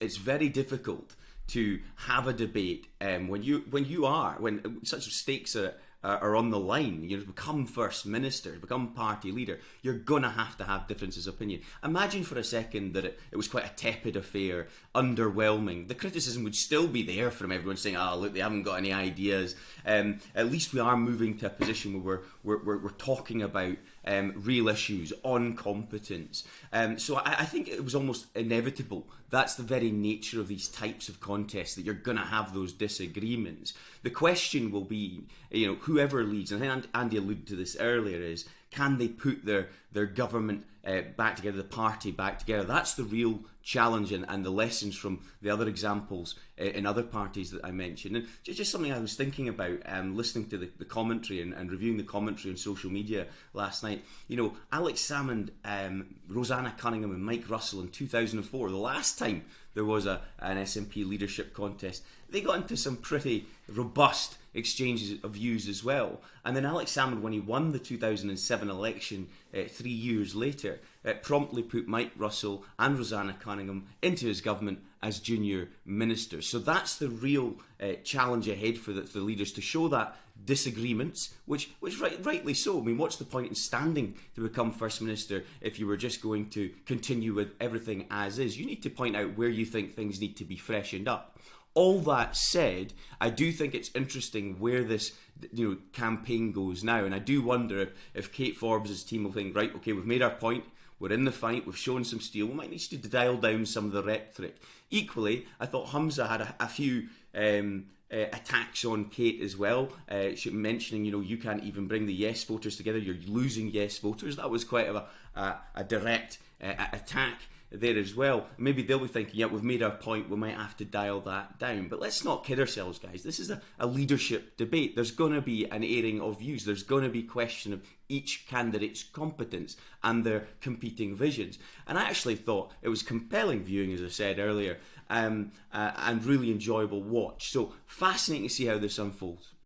it's very difficult to have a debate when such stakes are on the line. You know, to become First Minister, become party leader, you're going to have differences of opinion. Imagine for a second that it was quite a tepid affair, underwhelming. The criticism would still be there from everyone saying, look, they haven't got any ideas. At least we are moving to a position where we're talking about real issues on competence. So I think it was almost inevitable. That's the very nature of these types of contests, that you're going to have those disagreements. The question will be, whoever leads, and I think Andy alluded to this earlier, is can they put their government back together, the party back together? That's the real challenge, and the lessons from the other examples in other parties that I mentioned. And just something I was thinking about listening to the commentary and reviewing the commentary on social media last night. Alex Salmond, Rosanna Cunningham and Mike Russell in 2004, the last time there was an SNP leadership contest, they got into some pretty robust exchanges of views as well. And then Alex Salmond, when he won the 2007 election 3 years later, promptly put Mike Russell and Rosanna Cunningham into his government as junior ministers. So that's the real challenge ahead for the leaders, to show that disagreements, which rightly so. I mean, what's the point in standing to become First Minister if you were just going to continue with everything as is? You need to point out where you think things need to be freshened up. All that said, I do think it's interesting where this campaign goes now, and I do wonder if Kate Forbes' team will think, right, okay, we've made our point, we're in the fight, we've shown some steel, we might need to dial down some of the rhetoric. Equally, I thought Humza had a few attacks on Kate as well, mentioning, you can't even bring the yes voters together, you're losing yes voters. That was quite a direct attack there as well. Maybe they'll be thinking, yeah, we've made our point, we might have to dial that down. But let's not kid ourselves, guys. This is a leadership debate. There's going to be an airing of views. There's going to be question of each candidate's competence and their competing visions. And I actually thought it was compelling viewing, as I said earlier, and really enjoyable watch. So fascinating to see how this unfolds.